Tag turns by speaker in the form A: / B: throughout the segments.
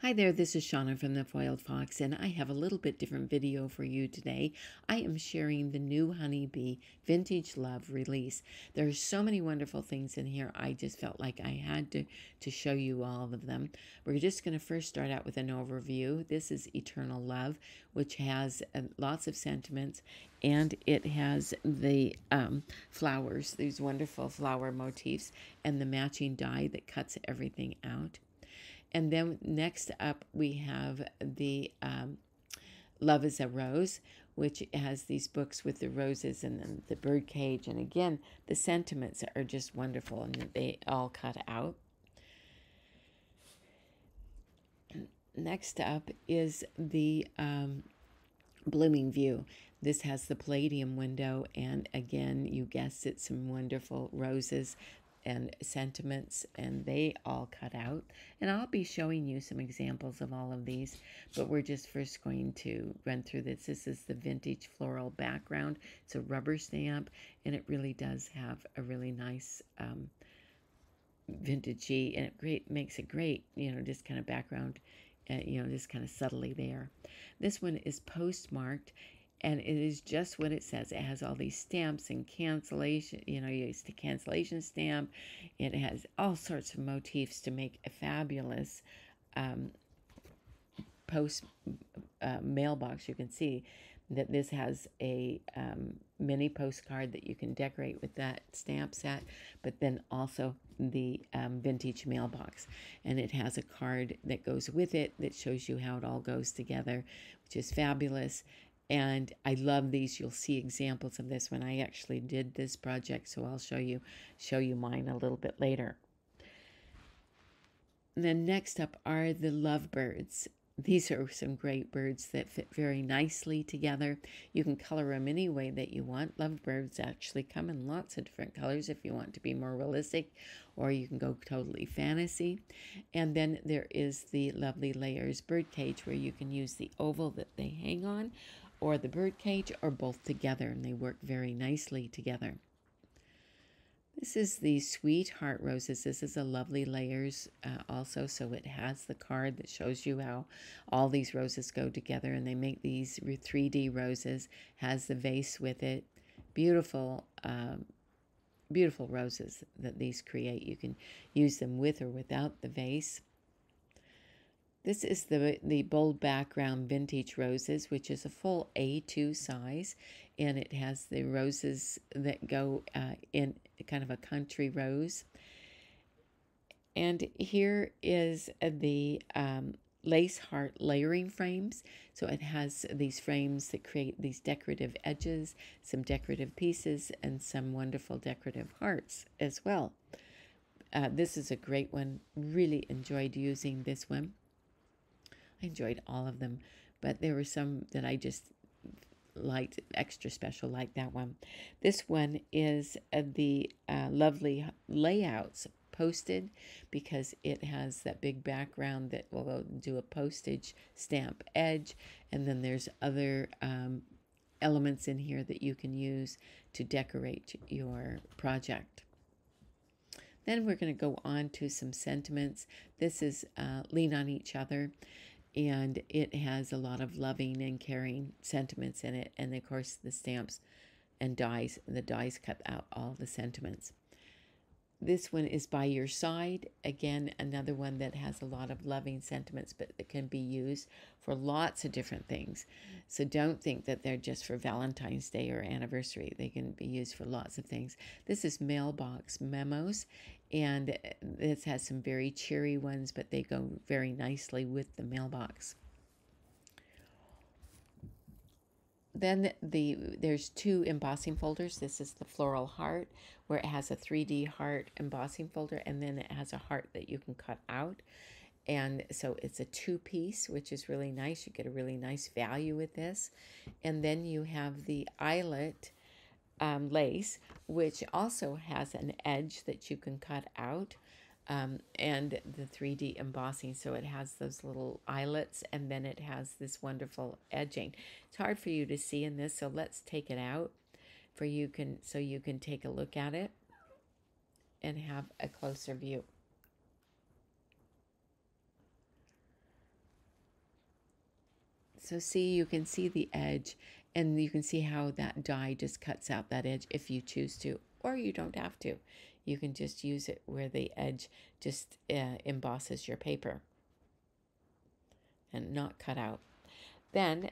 A: Hi there, this is Shauna from the Foiled Fox, and I have a little bit different video for you today. I am sharing the new Honeybee Vintage Love release. There are so many wonderful things in here, I just felt like I had to show you all of them. We're just going to first start out with an overview. This is Eternal Love, which has lots of sentiments, and it has the flowers, these wonderful flower motifs, and the matching die that cuts everything out. And then next up, we have the Love is a Rose, which has these books with the roses and then the bird cage. And again, the sentiments are just wonderful, and they all cut out. Next up is the Blooming View. This has the Palladium window, and again, you guessed it, some wonderful roses and sentiments, and they all cut out. And I'll be showing you some examples of all of these, but we're just first going to run through this. This is the vintage floral background. It's a rubber stamp, and it really does have a really nice vintagey, and it makes a great, just kind of background, just kind of subtly there. This one is postmarked, and it is just what it says. It has all these stamps and cancellation, you used a cancellation stamp. It has all sorts of motifs to make a fabulous post mailbox. You can see that this has a mini postcard that you can decorate with that stamp set, but then also the vintage mailbox. And it has a card that goes with it that shows you how it all goes together, which is fabulous. And I love these. You'll see examples of this when I actually did this project, so I'll show you mine a little bit later. And then next up are the lovebirds. These are some great birds that fit very nicely together. You can color them any way that you want. Lovebirds actually come in lots of different colors if you want to be more realistic, or you can go totally fantasy. And then there is the Lovely Layers birdcage, where you can use the oval that they hang on, or the birdcage, or both together, and they work very nicely together. This is the Sweetheart Roses. This is a Lovely Layers also, so it has the card that shows you how all these roses go together, and they make these 3D roses, has the vase with it. Beautiful, beautiful roses that these create. You can use them with or without the vase. This is the Bold Background Vintage Roses, which is a full A2 size, and it has the roses that go in kind of a country rose. And here is the lace heart layering frames. So it has these frames that create these decorative edges, some decorative pieces, and some wonderful decorative hearts as well. This is a great one. Really enjoyed using this one. I enjoyed all of them, but there were some that I just liked extra special, like that one. This one is the Lovely Layouts posted, because it has that big background that will do a postage stamp edge, and then there's other elements in here that you can use to decorate your project. Then we're going to go on to some sentiments. This is Lean on Each Other, and it has a lot of loving and caring sentiments in it. And of course, the stamps and dies, the dies cut out all the sentiments. This one is By Your Side. Again, another one that has a lot of loving sentiments, but it can be used for lots of different things. So don't think that they're just for Valentine's Day or anniversary. They can be used for lots of things. This is Mailbox Memos, and this has some very cheery ones, but they go very nicely with the mailbox. Then there's two embossing folders. This is the Floral Heart, where it has a 3D heart embossing folder, and then it has a heart that you can cut out. And so it's a two-piece, which is really nice. You get a really nice value with this. And then you have the eyelet lace, which also has an edge that you can cut out. And the 3D embossing, so it has those little eyelets, and then it has this wonderful edging. It's hard for you to see in this, so let's take it out so you can take a look at it and have a closer view. So see, you can see the edge, and you can see how that die just cuts out that edge if you choose to, or you don't have to. You can just use it where the edge just embosses your paper and not cut out. Then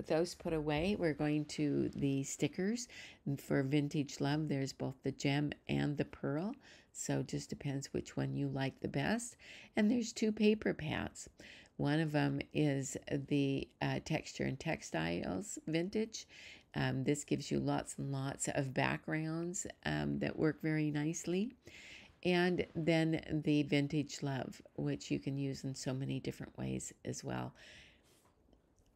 A: those put away, we're going to the stickers. And for Vintage Love, there's both the gem and the pearl, so it just depends which one you like the best. And there's 2 paper pads. One of them is the Texture and Textiles Vintage. This gives you lots and lots of backgrounds that work very nicely. And then the Vintage Love, which you can use in so many different ways as well.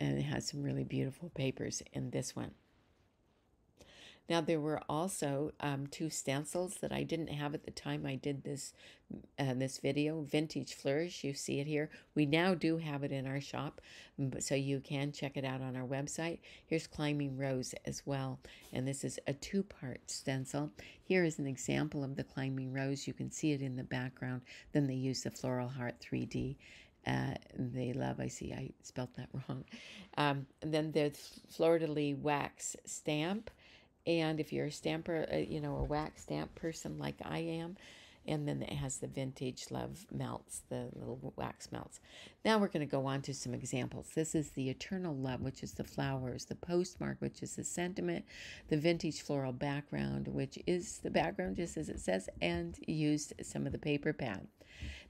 A: And it has some really beautiful papers in this one. Now, there were also 2 stencils that I didn't have at the time I did this video. Vintage Flourish, you see it here. We now do have it in our shop, so you can check it out on our website. Here's Climbing Rose as well, and this is a 2-part stencil. Here is an example of the Climbing Rose. You can see it in the background. Then they use the Floral Heart 3D. They love, I see I spelled that wrong. And then the fleur-de-lis wax stamp. And if you're a stamper, a wax stamp person like I am, and then it has the Vintage Love melts, the little wax melts. Now we're going to go on to some examples. This is the Eternal Love, which is the flowers, the Postmark, which is the sentiment, the Vintage Floral Background, which is the background just as it says, and used some of the paper pad.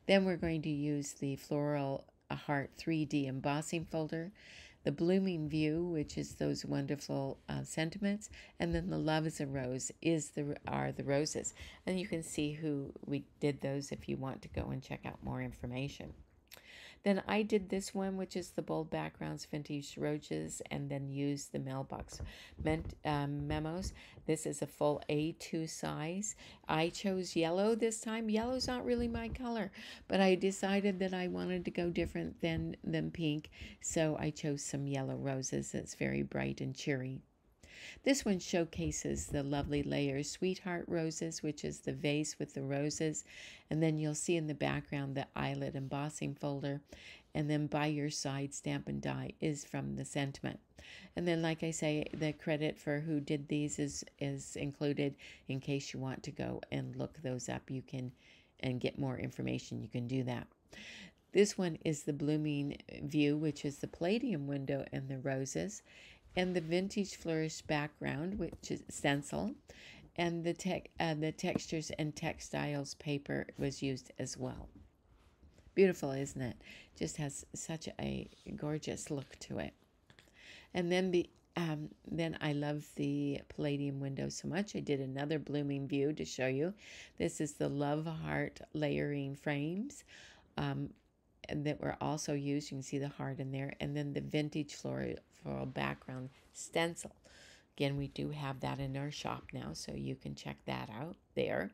A: Then we're going to use the Floral Heart 3D embossing folder, the Blooming View, which is those wonderful sentiments, and then the Love is a Rose are the roses. And you can see who we did those if you want to go and check out more information. Then I did this one, which is the Bold Backgrounds Vintage Roses, and then used the mailbox memos. This is a full A2 size. I chose yellow this time. Yellow's not really my color, but I decided that I wanted to go different than pink, so I chose some yellow roses. It's very bright and cheery. This one showcases the Lovely Layers Sweetheart Roses, which is the vase with the roses. And then you'll see in the background the eyelet embossing folder. And then by your side, Stamp and Die is from the sentiment. And then, like I say, the credit for who did these is included in case you want to go and look those up. You can, and get more information, you can do that. This one is the Blooming View, which is the palladium window and the roses. And the Vintage Flourish background, which is stencil, and the Textures and Textiles paper was used as well. Beautiful, isn't it? Just has such a gorgeous look to it. And then then I love the palladium window so much. I did another Blooming View to show you. This is the Love Heart layering frames. And that were also used. You can see the heart in there. And then the Vintage Floral background stencil. Again, we do have that in our shop now, so you can check that out there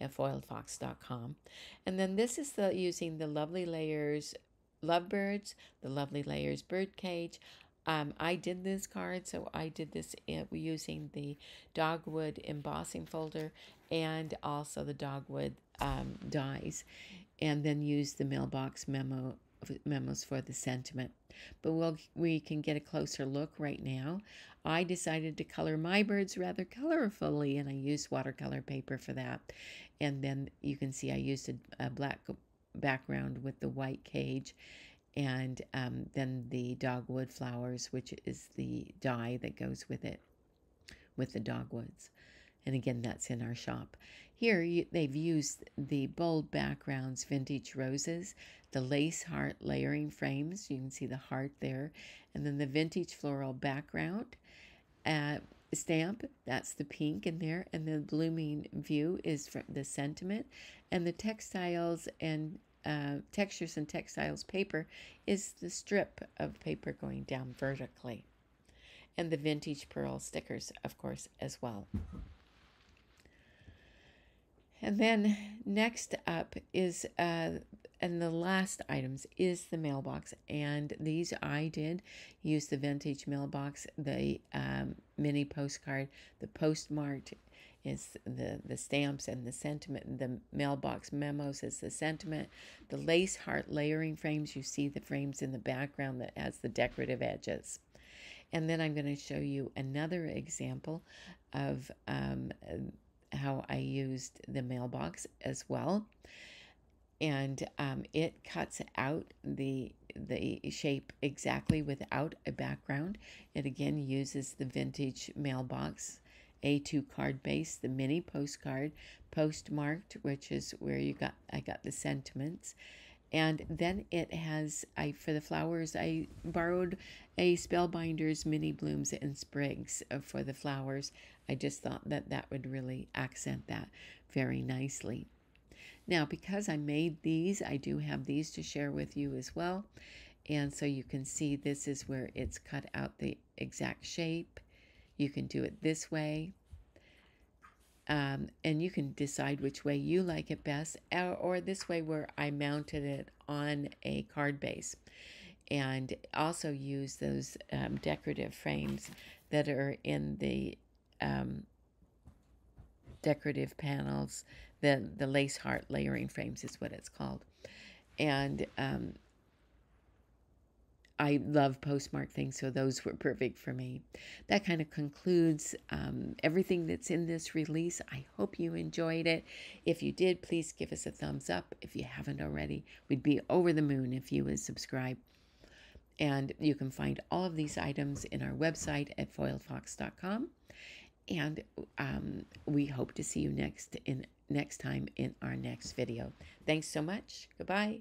A: at foiledfox.com. And then this is using the Lovely Layers Lovebirds, the Lovely Layers Birdcage. I did this card, so I did this using the Dogwood embossing folder and also the Dogwood dies, and then use the mailbox memos for the sentiment. But we can get a closer look right now. I decided to color my birds rather colorfully, and I used watercolor paper for that. And then you can see I used a black background with the white cage, and then the dogwood flowers, which is the dye that goes with it, with the dogwoods. And again, that's in our shop. Here, they've used the Bold Backgrounds Vintage Roses, the Lace Heart layering frames. You can see the heart there. And then the Vintage Floral Background stamp. That's the pink in there. And the Blooming View is from the sentiment. And the Textiles and Textures and Textiles paper is the strip of paper going down vertically. And the Vintage Pearl stickers, of course, as well. And then next up is, and the last items is the mailbox. And these I did use the vintage mailbox, the mini postcard, the postmarked is the stamps and the sentiment. The mailbox memos is the sentiment. The lace heart layering frames, you see the frames in the background that has the decorative edges. And then I'm going to show you another example of how I used the mailbox as well. And it cuts out the shape exactly without a background. It again uses the vintage mailbox A2 card base, the mini postcard, postmarked, which is where I got the sentiments. And then it has, for the flowers, I borrowed a Spellbinders Mini Blooms and Sprigs for the flowers. I just thought that that would really accent that very nicely. Now, because I made these, I do have these to share with you as well. And so you can see this is where it's cut out the exact shape. You can do it this way. And you can decide which way you like it best, or this way where I mounted it on a card base. And also use those decorative frames that are in the decorative panels. The lace heart layering frames is what it's called. And I love postmark things, so those were perfect for me. That kind of concludes everything that's in this release. I hope you enjoyed it. If you did, please give us a thumbs up. If you haven't already, we'd be over the moon if you would subscribe. And you can find all of these items in our website at foilfox.com. And we hope to see you next time in our next video. Thanks so much. Goodbye.